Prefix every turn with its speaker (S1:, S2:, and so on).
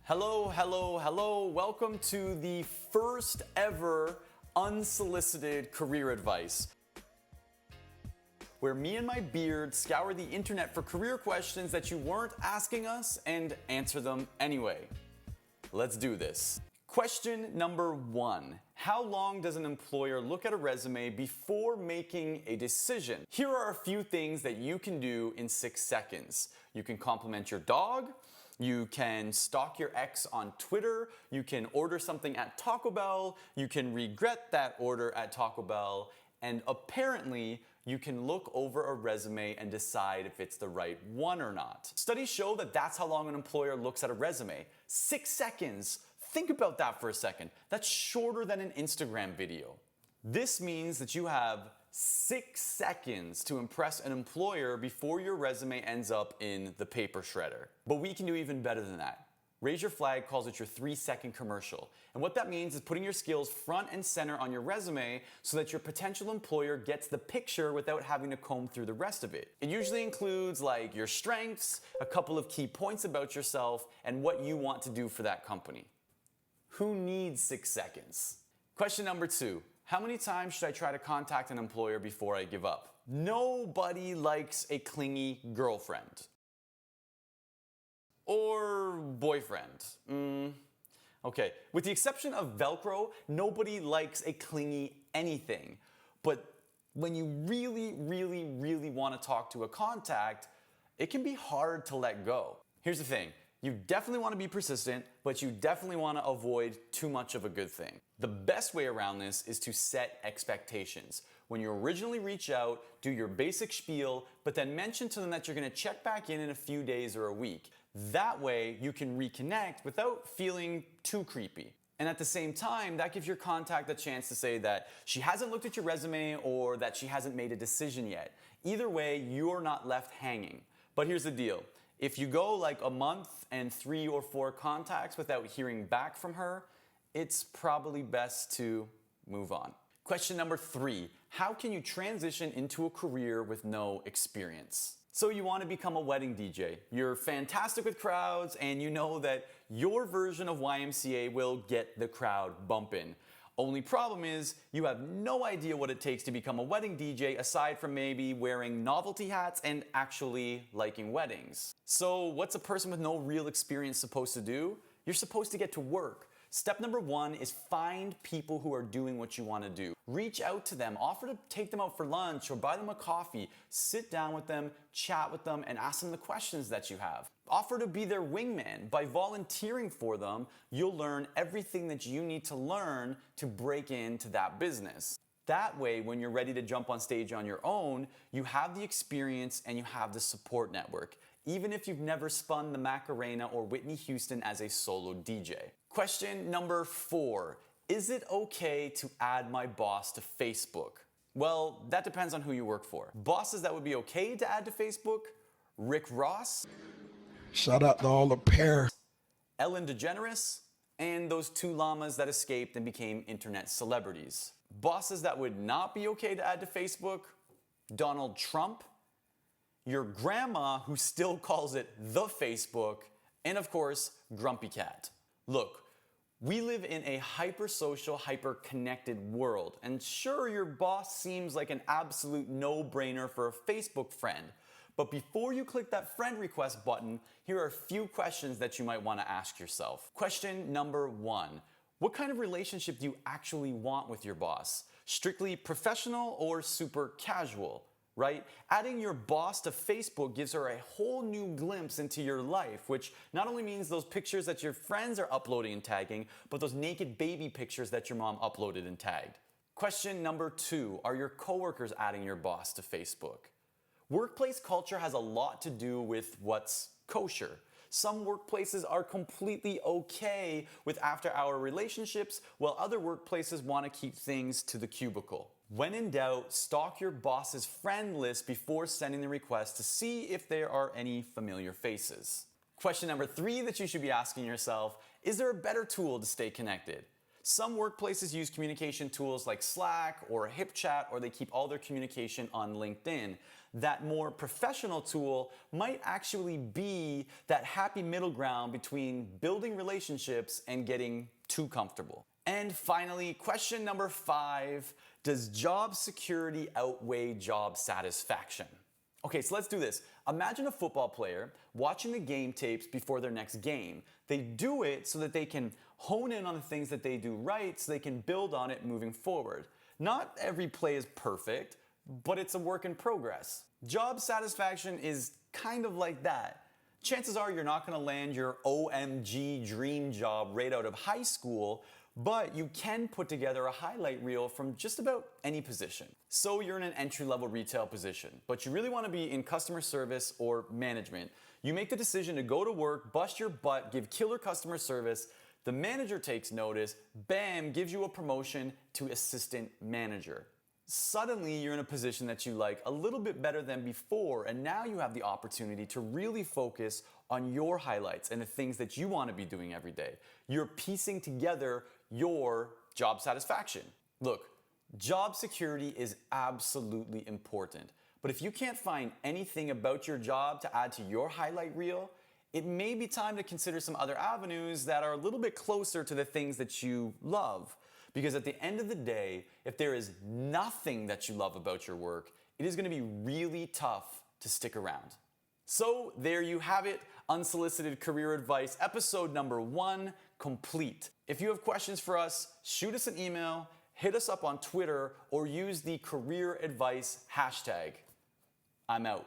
S1: Hello, hello, hello. Welcome to the first ever Unsolicited Career Advice, where me and my beard scour the internet for career questions that you weren't asking us and answer them anyway. Let's do this. Question number 1. How long does an employer look at a resume before making a decision? Here are a few things that you can do in 6 seconds. You can compliment your dog. You can stalk your ex on Twitter. You can order something at Taco Bell. You can regret that order at Taco Bell. And apparently, you can look over a resume and decide if it's the right one or not. Studies show that that's how long an employer looks at a resume. 6 seconds. Think about that for a second. That's shorter than an Instagram video. This means that you have 6 seconds to impress an employer before your resume ends up in the paper shredder. But we can do even better than that. Raise Your Flag calls it your 3-second commercial. And what that means is putting your skills front and center on your resume so that your potential employer gets the picture without having to comb through the rest of it. It usually includes like your strengths, a couple of key points about yourself, and what you want to do for that company. Who needs 6 seconds? Question number 2. How many times should I try to contact an employer before I give up? Nobody likes a clingy girlfriend. Or boyfriend. Okay, with the exception of Velcro, nobody likes a clingy anything. But when you really want to talk to a contact, it can be hard to let go. Here's the thing. You definitely want to be persistent, but you definitely want to avoid too much of a good thing. The best way around this is to set expectations. When you originally reach out, do your basic spiel, but then mention to them that you're going to check back in a few days or a week. That way, you can reconnect without feeling too creepy. And at the same time, that gives your contact a chance to say that she hasn't looked at your resume or that she hasn't made a decision yet. Either way, you're not left hanging. But here's the deal. If you go like a month and 3 or 4 contacts without hearing back from her, it's probably best to move on. Question number 3, how can you transition into a career with no experience? So you want to become a wedding DJ. You're fantastic with crowds and you know that your version of YMCA will get the crowd bumping. Only problem is you have no idea what it takes to become a wedding DJ aside from maybe wearing novelty hats and actually liking weddings. So what's a person with no real experience supposed to do? You're supposed to get to work. Step number 1 is find people who are doing what you want to do. Reach out to them, offer to take them out for lunch or buy them a coffee. Sit down with them, chat with them, and ask them the questions that you have. Offer to be their wingman. By volunteering for them, you'll learn everything that you need to learn to break into that business. That way, when you're ready to jump on stage on your own, you have the experience and you have the support network, even if you've never spun the Macarena or Whitney Houston as a solo DJ. Question number 4. Is it okay to add my boss to Facebook? Well, that depends on who you work for. Bosses that would be okay to add to Facebook? Rick Ross?
S2: Shoutout to all the pears.
S1: Ellen DeGeneres? And those 2 llamas that escaped and became internet celebrities. Bosses that would not be okay to add to Facebook? Donald Trump? Your grandma who still calls it the Facebook? And of course, Grumpy Cat. Look, we live in a hyper-social, hyper-connected world. And sure, your boss seems like an absolute no-brainer for a Facebook friend. But before you click that friend request button, here are a few questions that you might want to ask yourself. Question number 1. What kind of relationship do you actually want with your boss? Strictly professional or super casual? Right? Adding your boss to Facebook gives her a whole new glimpse into your life, which not only means those pictures that your friends are uploading and tagging, but those naked baby pictures that your mom uploaded and tagged. Question number 2, are your coworkers adding your boss to Facebook? Workplace culture has a lot to do with what's kosher. Some workplaces are completely okay with after-hour relationships, while other workplaces want to keep things to the cubicle. When in doubt, stalk your boss's friend list before sending the request to see if there are any familiar faces. Question number 3 that you should be asking yourself, is there a better tool to stay connected? Some workplaces use communication tools like Slack or HipChat, or they keep all their communication on LinkedIn. That more professional tool might actually be that happy middle ground between building relationships and getting too comfortable. And finally, question number 5, does job security outweigh job satisfaction? Okay, so let's do this. Imagine a football player watching the game tapes before their next game. They do it so that they can hone in on the things that they do right so they can build on it moving forward. Not every play is perfect, but it's a work in progress. Job satisfaction is kind of like that. Chances are you're not going to land your OMG dream job right out of high school, but you can put together a highlight reel from just about any position. So you're in an entry-level retail position, but you really want to be in customer service or management. You make the decision to go to work, bust your butt, give killer customer service. The manager takes notice, bam, gives you a promotion to assistant manager. Suddenly you're in a position that you like a little bit better than before, and now you have the opportunity to really focus on your highlights and the things that you want to be doing every day. You're piecing together your job satisfaction. Look, job security is absolutely important, but if you can't find anything about your job to add to your highlight reel, it may be time to consider some other avenues that are a little bit closer to the things that you love. Because at the end of the day, if there is nothing that you love about your work, it is going to be really tough to stick around. So there you have it, Unsolicited Career Advice, episode number 1 complete. If you have questions for us, shoot us an email, hit us up on Twitter, or use the Career Advice hashtag. I'm out.